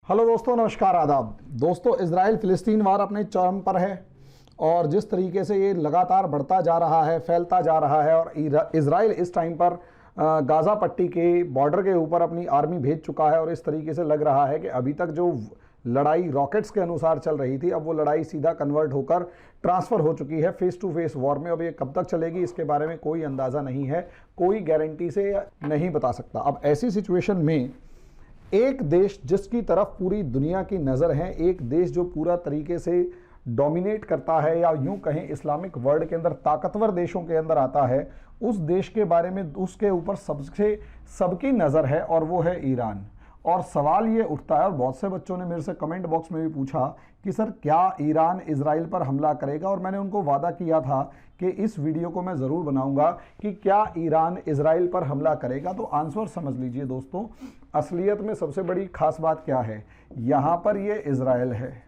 Hello दोस्तों, नमस्कार, आदाब। दोस्तों, इजराइल फिलिस्तीन वार अपने चरम पर है और जिस तरीके से ये लगातार बढ़ता जा रहा है, फैलता जा रहा है और इजराइल इस टाइम पर गाज़ा पट्टी के बॉर्डर के ऊपर अपनी आर्मी भेज चुका है और इस तरीके से लग रहा है कि अभी तक जो लड़ाई रॉकेट्स के अनुसार चल रही थी, अब वो लड़ाई सीधा कन्वर्ट होकर ट्रांसफ़र हो चुकी है फेस टू फेस वॉर में। अब ये कब तक चलेगी इसके बारे में कोई अंदाज़ा नहीं है, कोई गारंटी से नहीं बता सकता। अब ऐसी सिचुएशन में एक देश जिसकी तरफ पूरी दुनिया की नज़र है, एक देश जो पूरा तरीके से डोमिनेट करता है या यूं कहें इस्लामिक वर्ल्ड के अंदर ताकतवर देशों के अंदर आता है, उस देश के बारे में उसके ऊपर सबकी नज़र है और वो है ईरान। और सवाल ये उठता है और बहुत से बच्चों ने मेरे से कमेंट बॉक्स में भी पूछा कि सर क्या ईरान इजराइल पर हमला करेगा, और मैंने उनको वादा किया था कि इस वीडियो को मैं ज़रूर बनाऊंगा कि क्या ईरान इजराइल पर हमला करेगा। तो आंसर समझ लीजिए दोस्तों, असलियत में सबसे बड़ी खास बात क्या है, यहाँ पर ये इजराइल है,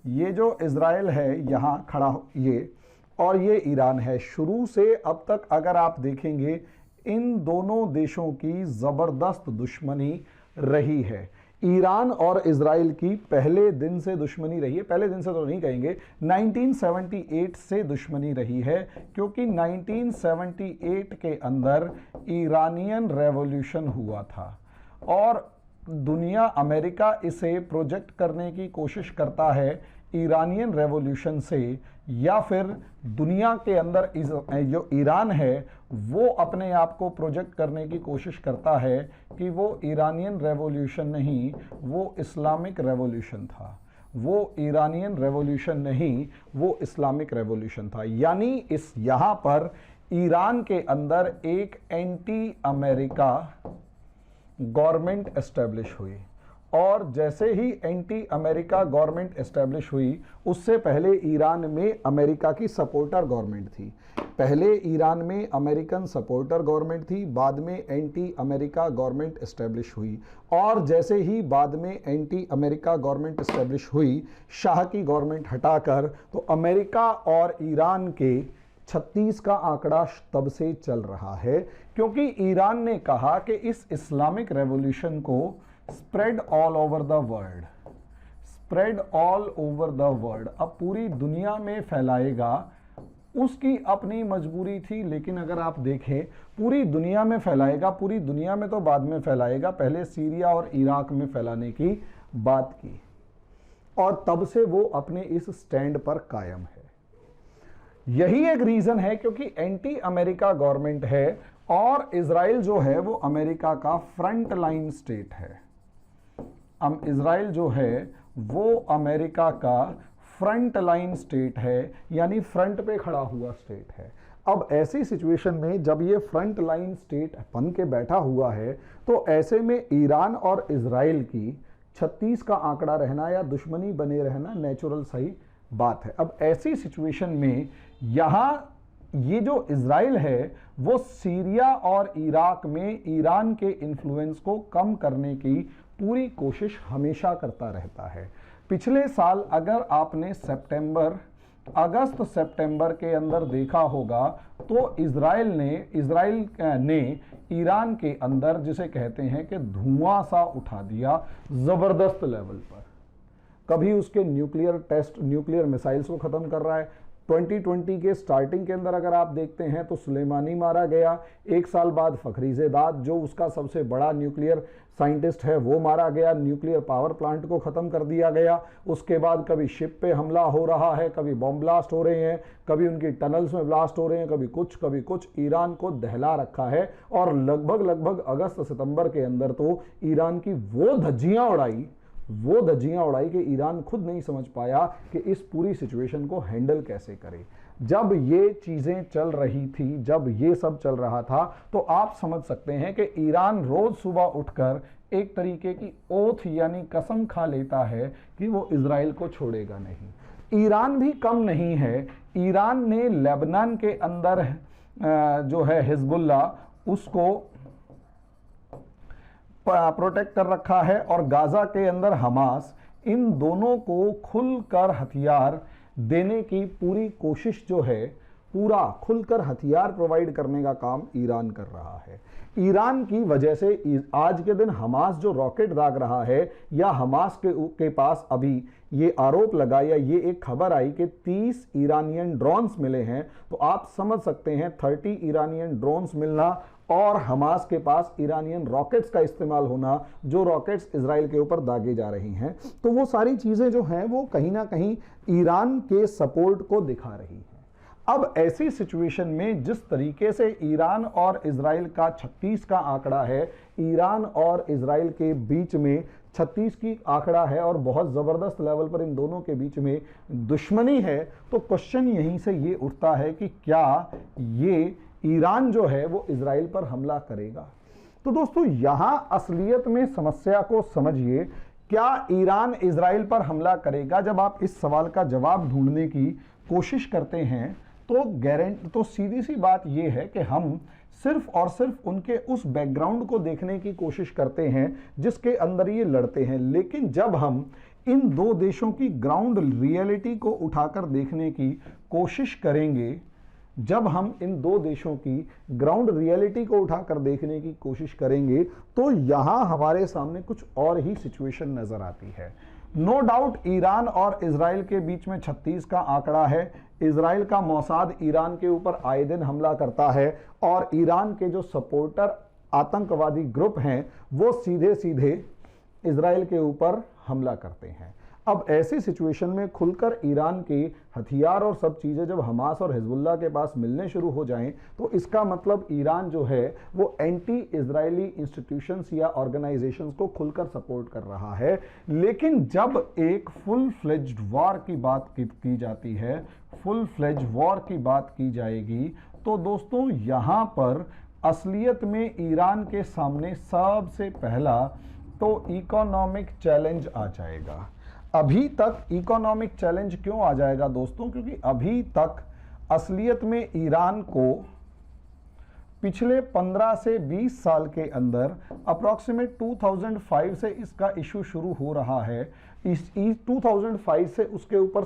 ये जो इजराइल है यहाँ खड़ा ये, और ये ईरान है। शुरू से अब तक अगर आप देखेंगे इन दोनों देशों की ज़बरदस्त दुश्मनी रही है। ईरान और इजराइल की पहले दिन से दुश्मनी रही है, पहले दिन से तो नहीं कहेंगे, 1978 से दुश्मनी रही है, क्योंकि 1978 के अंदर ईरानियन रेवोल्यूशन हुआ था और दुनिया, अमेरिका इसे प्रोजेक्ट करने की कोशिश करता है ईरानियन रेवोल्यूशन से, या फिर दुनिया के अंदर जो ईरान है वो अपने आप को प्रोजेक्ट करने की कोशिश करता है कि वो ईरानियन रेवोल्यूशन नहीं, वो इस्लामिक रेवोल्यूशन था। वो ईरानियन रेवोल्यूशन नहीं, वो इस्लामिक रेवोल्यूशन था। यानी इस यहाँ पर ईरान के अंदर एक एंटी अमेरिका गवर्नमेंट एस्टेब्लिश हुई, और जैसे ही एंटी अमेरिका गवर्नमेंट एस्टेब्लिश हुई, उससे पहले ईरान में अमेरिका की सपोर्टर गवर्नमेंट थी। पहले ईरान में अमेरिकन सपोर्टर गवर्नमेंट थी, बाद में एंटी अमेरिका गवर्नमेंट एस्टेब्लिश हुई, और जैसे ही बाद में एंटी अमेरिका गवर्नमेंट एस्टेब्लिश हुई, शाह की गवर्नमेंट हटाकर, तो अमेरिका और ईरान के 36 का आंकड़ा तब से चल रहा है, क्योंकि ईरान ने कहा कि इस इस्लामिक रेवोल्यूशन को spread all over the world, spread all over the world, अब पूरी दुनिया में फैलाएगा। उसकी अपनी मजबूरी थी, लेकिन अगर आप देखें पूरी दुनिया में फैलाएगा, पूरी दुनिया में तो बाद में फैलाएगा, पहले सीरिया और इराक में फैलाने की बात की, और तब से वो अपने इस स्टैंड पर कायम है। यही एक रीजन है क्योंकि एंटी अमेरिका गवर्नमेंट है और इजराइल जो है वो अमेरिका का फ्रंट लाइन स्टेट है। इजराइल जो है वो अमेरिका का फ्रंट लाइन स्टेट है, यानी फ्रंट पे खड़ा हुआ स्टेट है। अब ऐसी सिचुएशन में जब ये फ्रंट लाइन स्टेट बन के बैठा हुआ है, तो ऐसे में ईरान और इजराइल की 36 का आंकड़ा रहना या दुश्मनी बने रहना नेचुरल सही बात है। अब ऐसी सिचुएशन में यहाँ ये जो इजराइल है वो सीरिया और इराक में ईरान के इन्फ्लुएंस को कम करने की पूरी कोशिश हमेशा करता रहता है। पिछले साल अगर आपने अगस्त सितंबर के अंदर देखा होगा, तो इजराइल ने ईरान के अंदर, जिसे कहते हैं कि धुआं सा उठा दिया जबरदस्त लेवल पर। कभी उसके न्यूक्लियर मिसाइल्स को खत्म कर रहा है। 2020 के स्टार्टिंग के अंदर अगर आप देखते हैं तो सुलेमानी मारा गया, एक साल बाद फखरीज़ेदाद जो उसका सबसे बड़ा न्यूक्लियर साइंटिस्ट है वो मारा गया, न्यूक्लियर पावर प्लांट को ख़त्म कर दिया गया। उसके बाद कभी शिप पे हमला हो रहा है, कभी बॉम्ब ब्लास्ट हो रहे हैं, कभी उनकी टनल्स में ब्लास्ट हो रहे हैं, कभी कुछ ईरान को दहला रखा है। और लगभग अगस्त सितंबर के अंदर तो ईरान की वो धज्जियाँ उड़ाई कि ईरान खुद नहीं समझ पाया कि इस पूरी सिचुएशन को हैंडल कैसे करे। जब ये चीज़ें चल रही थी, जब ये सब चल रहा था, तो आप समझ सकते हैं कि ईरान रोज़ सुबह उठकर एक तरीके की ओथ यानी कसम खा लेता है कि वो इजराइल को छोड़ेगा नहीं। ईरान भी कम नहीं है। ईरान ने लेबनान के अंदर जो है हिजबुल्लाह, उसको प्रोटेक्ट कर रखा है, और गाजा के अंदर हमास, इन दोनों को खुलकर हथियार देने की पूरी कोशिश जो है पूरा खुलकर हथियार प्रोवाइड करने का काम ईरान कर रहा है। ईरान की वजह से आज के दिन हमास जो रॉकेट दाग रहा है, या हमास के पास अभी ये आरोप लगा या ये एक खबर आई कि 30 ईरानियन ड्रोन्स मिले हैं, तो आप समझ सकते हैं 30 ईरानियन ड्रोन्स मिलना और हमास के पास ईरानियन रॉकेट्स का इस्तेमाल होना, जो रॉकेट्स इजराइल के ऊपर दागे जा रही हैं, तो वो सारी चीजें जो हैं वो कहीं ना कहीं ईरान के सपोर्ट को दिखा रही हैं। अब ऐसी सिचुएशन में जिस तरीके से ईरान और इजराइल का 36 का आंकड़ा है, ईरान और इजराइल के बीच में 36 की आंकड़ा है और बहुत ज़बरदस्त लेवल पर इन दोनों के बीच में दुश्मनी है, तो क्वेश्चन यहीं से ये उठता है कि क्या ये ईरान जो है वो इजराइल पर हमला करेगा। तो दोस्तों यहां असलियत में समस्या को समझिए, क्या ईरान इजराइल पर हमला करेगा? जब आप इस सवाल का जवाब ढूंढने की कोशिश करते हैं तो सीधी सी बात यह है कि हम सिर्फ और सिर्फ उनके उस बैकग्राउंड को देखने की कोशिश करते हैं जिसके अंदर ये लड़ते हैं, लेकिन जब हम इन दो देशों की ग्राउंड रियलिटी को उठाकर देखने की कोशिश करेंगे, जब हम इन दो देशों की ग्राउंड रियलिटी को उठाकर देखने की कोशिश करेंगे, तो यहां हमारे सामने कुछ और ही सिचुएशन नजर आती है। नो डाउट ईरान और इजराइल के बीच में 36 का आंकड़ा है। इजराइल का मोसाद ईरान के ऊपर आए दिन हमला करता है और ईरान के जो सपोर्टर आतंकवादी ग्रुप हैं वो सीधे सीधे इजराइल के ऊपर हमला करते हैं। अब ऐसी सिचुएशन में खुलकर ईरान के हथियार और सब चीज़ें जब हमास और हिजबुल्लाह के पास मिलने शुरू हो जाएं, तो इसका मतलब ईरान जो है वो एंटी इजरायली इंस्टीट्यूशंस या ऑर्गेनाइजेशंस को खुलकर सपोर्ट कर रहा है। लेकिन जब एक फुल फ्लेज्ड वॉर की बात की जाती है, फुल फ्लेज्ड वॉर की बात की जाएगी, तो दोस्तों यहाँ पर असलियत में ईरान के सामने सबसे पहला तो इकोनॉमिक चैलेंज आ जाएगा। अभी तक इकोनॉमिक चैलेंज क्यों आ जाएगा दोस्तों? क्योंकि अभी तक असलियत में ईरान को पिछले 15 से 20 साल के अंदर अप्रॉक्सीमेट 2005 से इसका इशू शुरू हो रहा है। इस 2005 से उसके ऊपर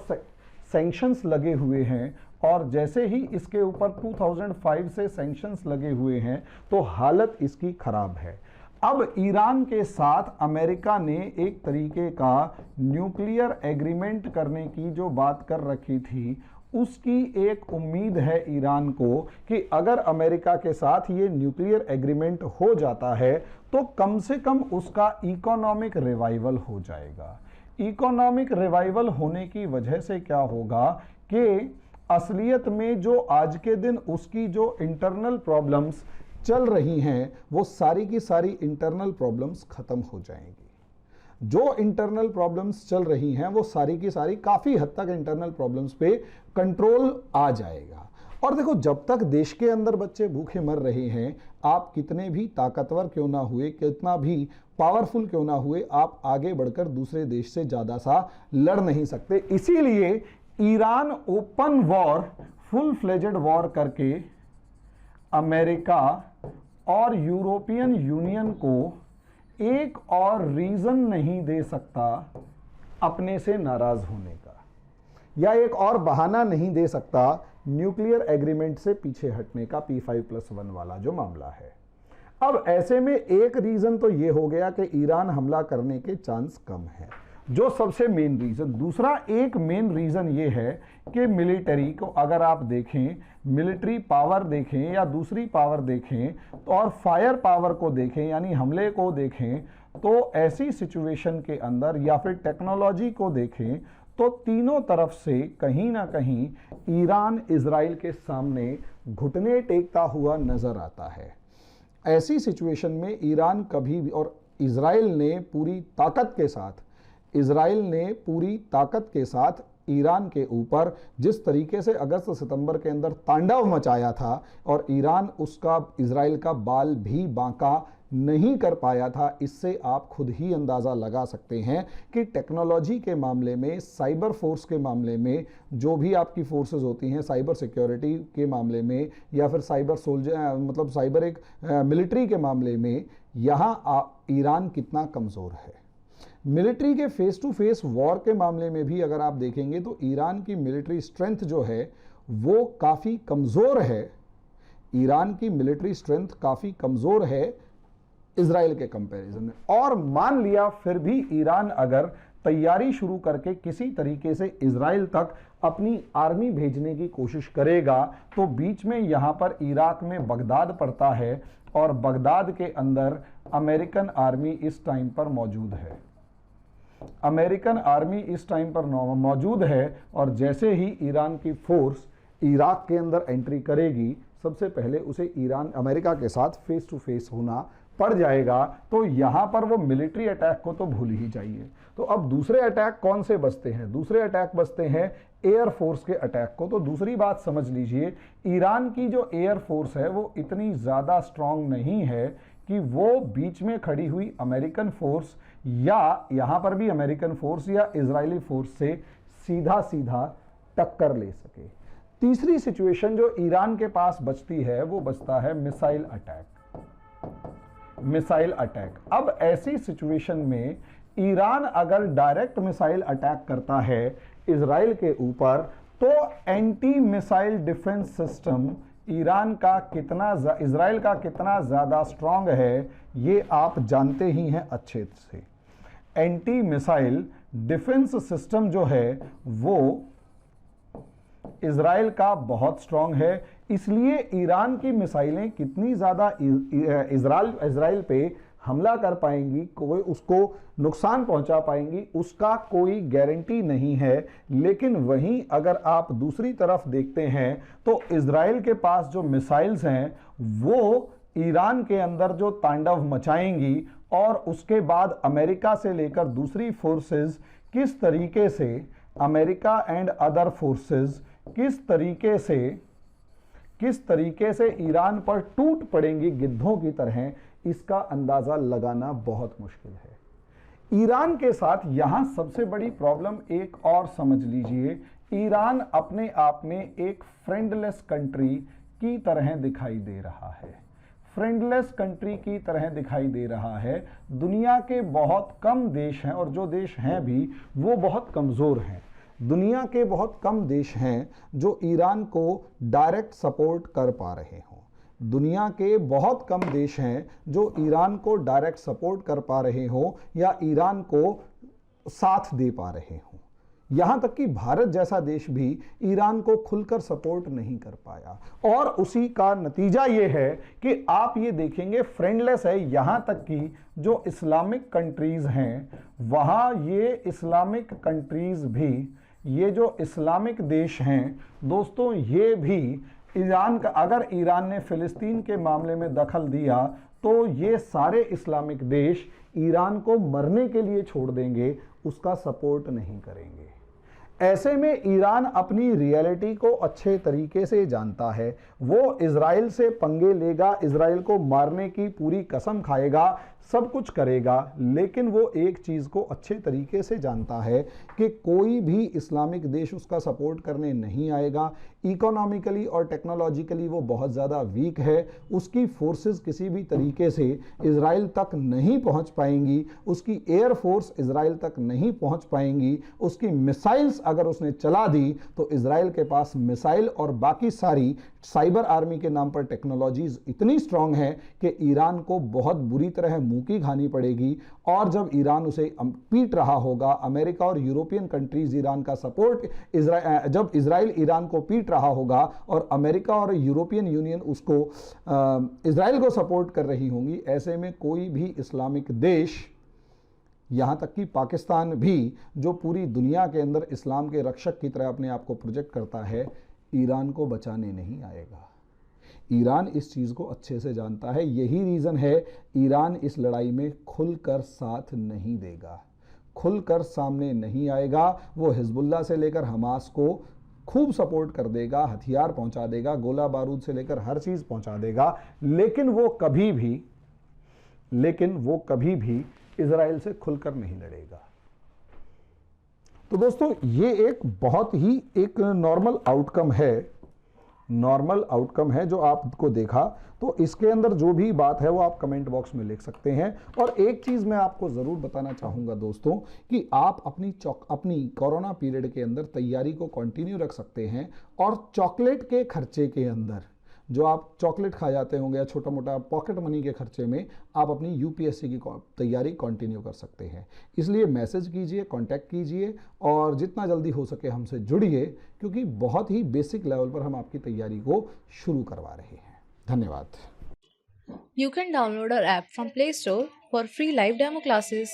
सैंक्शंस लगे हुए हैं, और जैसे ही इसके ऊपर 2005 से सैंक्शंस लगे हुए हैं तो हालत इसकी खराब है। अब ईरान के साथ अमेरिका ने एक तरीके का न्यूक्लियर एग्रीमेंट करने की जो बात कर रखी थी, उसकी एक उम्मीद है ईरान को कि अगर अमेरिका के साथ ये न्यूक्लियर एग्रीमेंट हो जाता है तो कम से कम उसका इकोनॉमिक रिवाइवल हो जाएगा। इकोनॉमिक रिवाइवल होने की वजह से क्या होगा कि असलियत में जो आज के दिन उसकी जो इंटरनल प्रॉब्लम्स चल रही हैं वो सारी की सारी इंटरनल प्रॉब्लम्स खत्म हो जाएंगी। जो इंटरनल प्रॉब्लम्स चल रही हैं वो सारी की सारी काफ़ी हद तक इंटरनल प्रॉब्लम्स पे कंट्रोल आ जाएगा। और देखो, जब तक देश के अंदर बच्चे भूखे मर रहे हैं, आप कितने भी ताकतवर क्यों ना हुए, कितना भी पावरफुल क्यों ना हुए, आप आगे बढ़कर दूसरे देश से ज़्यादा सा लड़ नहीं सकते। इसीलिए Iran open war, full fledged war करके अमेरिका और यूरोपियन यूनियन को एक और रीजन नहीं दे सकता अपने से नाराज होने का, या एक और बहाना नहीं दे सकता न्यूक्लियर एग्रीमेंट से पीछे हटने का, P5+1 वाला जो मामला है। अब ऐसे में एक रीजन तो ये हो गया कि ईरान हमला करने के चांस कम है, जो सबसे मेन रीजन। दूसरा एक मेन रीजन ये है कि मिलिट्री को अगर आप देखें, मिलिट्री पावर देखें या दूसरी पावर देखें तो, और फायर पावर को देखें यानी हमले को देखें, तो ऐसी सिचुएशन के अंदर या फिर टेक्नोलॉजी को देखें तो तीनों तरफ से कहीं ना कहीं ईरान इजराइल के सामने घुटने टेकता हुआ नजर आता है। ऐसी सिचुएशन में ईरान कभी भी, और इजराइल ने पूरी ताकत के साथ ईरान के ऊपर जिस तरीके से अगस्त सितंबर के अंदर तांडव मचाया था, और ईरान उसका, इजराइल का बाल भी बांका नहीं कर पाया था, इससे आप खुद ही अंदाज़ा लगा सकते हैं कि टेक्नोलॉजी के मामले में, साइबर फोर्स के मामले में, जो भी आपकी फोर्सेस होती हैं साइबर सिक्योरिटी के मामले में या फिर साइबर सोल्जर मतलब साइबर एक मिलिट्री के मामले में, यहाँ ईरान कितना कमज़ोर है। मिलिट्री के फेस टू फेस वॉर के मामले में भी अगर आप देखेंगे तो ईरान की मिलिट्री स्ट्रेंथ जो है वो काफ़ी कमज़ोर है, ईरान की मिलिट्री स्ट्रेंथ काफ़ी कमज़ोर है इजराइल के कंपैरिजन में। और मान लिया फिर भी ईरान अगर तैयारी शुरू करके किसी तरीके से इजराइल तक अपनी आर्मी भेजने की कोशिश करेगा, तो बीच में यहां पर इराक में बगदाद पड़ता है और बगदाद के अंदर अमेरिकन आर्मी इस टाइम पर मौजूद है। अमेरिकन आर्मी इस टाइम पर मौजूद है और जैसे ही ईरान की फोर्स इराक के अंदर एंट्री करेगी, सबसे पहले उसे ईरान अमेरिका के साथ फेस टू फेस होना पड़ जाएगा। तो यहां पर वो मिलिट्री अटैक को तो भूल ही जाइए। तो अब दूसरे अटैक कौन से बचते हैं? दूसरे अटैक बचते हैं एयर फोर्स के अटैक को। तो दूसरी बात समझ लीजिए, ईरान की जो एयर फोर्स है वो इतनी ज़्यादा स्ट्रांग नहीं है कि वो बीच में खड़ी हुई अमेरिकन फोर्स या यहां पर भी अमेरिकन फोर्स या इजरायली फोर्स से सीधा सीधा टक्कर ले सके। तीसरी सिचुएशन जो ईरान के पास बचती है वो बचता है मिसाइल अटैक। मिसाइल अटैक, अब ऐसी सिचुएशन में ईरान अगर डायरेक्ट मिसाइल अटैक करता है इजराइल के ऊपर, तो anti missile defence system Iran का कितना इजराइल का कितना ज़्यादा स्ट्रांग है ये आप जानते ही हैं अच्छे से। एंटी मिसाइल डिफेंस सिस्टम जो है वो इजराइल का बहुत स्ट्रांग है, इसलिए ईरान की मिसाइलें कितनी ज़्यादा इजराइल पे हमला कर पाएंगी, कोई उसको नुकसान पहुंचा पाएंगी, उसका कोई गारंटी नहीं है। लेकिन वहीं अगर आप दूसरी तरफ देखते हैं तो इजराइल के पास जो मिसाइल्स हैं वो ईरान के अंदर जो तांडव मचाएंगी और उसके बाद अमेरिका से लेकर दूसरी फोर्सेस किस तरीके से, अमेरिका एंड अदर फोर्सेस किस तरीके से ईरान पर टूट पड़ेंगी गिद्धों की तरह, इसका अंदाजा लगाना बहुत मुश्किल है। ईरान के साथ यहां सबसे बड़ी प्रॉब्लम एक और समझ लीजिए, ईरान अपने आप में एक फ्रेंडलेस कंट्री की तरह दिखाई दे रहा है। फ्रेंडलेस कंट्री की तरह दिखाई दे रहा है। दुनिया के बहुत कम देश हैं और जो देश हैं भी वो बहुत कमज़ोर हैं। दुनिया के बहुत कम देश हैं जो ईरान को डायरेक्ट सपोर्ट कर पा रहे हों। दुनिया के बहुत कम देश हैं जो ईरान को डायरेक्ट सपोर्ट कर पा रहे हों या ईरान को साथ दे पा रहे हों। यहाँ तक कि भारत जैसा देश भी ईरान को खुलकर सपोर्ट नहीं कर पाया और उसी का नतीजा ये है कि आप ये देखेंगे फ्रेंडलेस है। यहाँ तक कि जो इस्लामिक कंट्रीज़ हैं वहाँ ये इस्लामिक कंट्रीज़ भी, ये जो इस्लामिक देश हैं दोस्तों, ये भी ईरान का, अगर ईरान ने फ़िलिस्तीन के मामले में दखल दिया तो ये सारे इस्लामिक देश ईरान को मरने के लिए छोड़ देंगे, उसका सपोर्ट नहीं करेंगे। ऐसे में ईरान अपनी रियलिटी को अच्छे तरीके से जानता है। वो इजराइल से पंगे लेगा, इजराइल को मारने की पूरी कसम खाएगा, सब कुछ करेगा, लेकिन वो एक चीज़ को अच्छे तरीके से जानता है कि कोई भी इस्लामिक देश उसका सपोर्ट करने नहीं आएगा। इकोनॉमिकली और टेक्नोलॉजिकली वो बहुत ज़्यादा वीक है, उसकी फोर्सेस किसी भी तरीके से इजराइल तक नहीं पहुंच पाएंगी, उसकी एयर फोर्स इजराइल तक नहीं पहुंच पाएंगी, उसकी मिसाइल्स अगर उसने चला दी तो इजराइल के पास मिसाइल और बाकी सारी साइबर आर्मी के नाम पर टेक्नोलॉजीज इतनी स्ट्रांग है कि ईरान को बहुत बुरी तरह मुंह की खानी पड़ेगी। और जब ईरान उसे पीट रहा होगा, अमेरिका और यूरोपियन कंट्रीज ईरान का सपोर्ट, जब इजराइल ईरान को पीट रहा होगा और अमेरिका और यूरोपियन यूनियन उसको इजराइल को सपोर्ट कर रही होंगी, ऐसे में कोई भी इस्लामिक देश, यहाँ तक कि पाकिस्तान भी जो पूरी दुनिया के अंदर इस्लाम के रक्षक की तरह अपने आप को प्रोजेक्ट करता है, ईरान को बचाने नहीं आएगा। ईरान इस चीज़ को अच्छे से जानता है। यही रीज़न है ईरान इस लड़ाई में खुलकर साथ नहीं देगा, खुलकर सामने नहीं आएगा। वो हिजबुल्लाह से लेकर हमास को खूब सपोर्ट कर देगा, हथियार पहुंचा देगा, गोला बारूद से लेकर हर चीज़ पहुंचा देगा, लेकिन वो कभी भी इजराइल से खुलकर नहीं लड़ेगा। तो दोस्तों ये एक बहुत ही एक नॉर्मल आउटकम है नॉर्मल आउटकम है जो आपको देखा। तो इसके अंदर जो भी बात है वो आप कमेंट बॉक्स में लिख सकते हैं। और एक चीज़ मैं आपको ज़रूर बताना चाहूँगा दोस्तों कि आप अपनी कोरोना पीरियड के अंदर तैयारी को कंटिन्यू रख सकते हैं। और चॉकलेट के खर्चे के अंदर जो आप चॉकलेट खा जाते होंगे या छोटा मोटा पॉकेट मनी के खर्चे में आप अपनी यूपीएससी की तैयारी कंटिन्यू कर सकते हैं। इसलिए मैसेज कीजिए, कांटेक्ट कीजिए और जितना जल्दी हो सके हमसे जुड़िए, क्योंकि बहुत ही बेसिक लेवल पर हम आपकी तैयारी को शुरू करवा रहे हैं। धन्यवाद। You can download our app from Play Store for free live demo classes.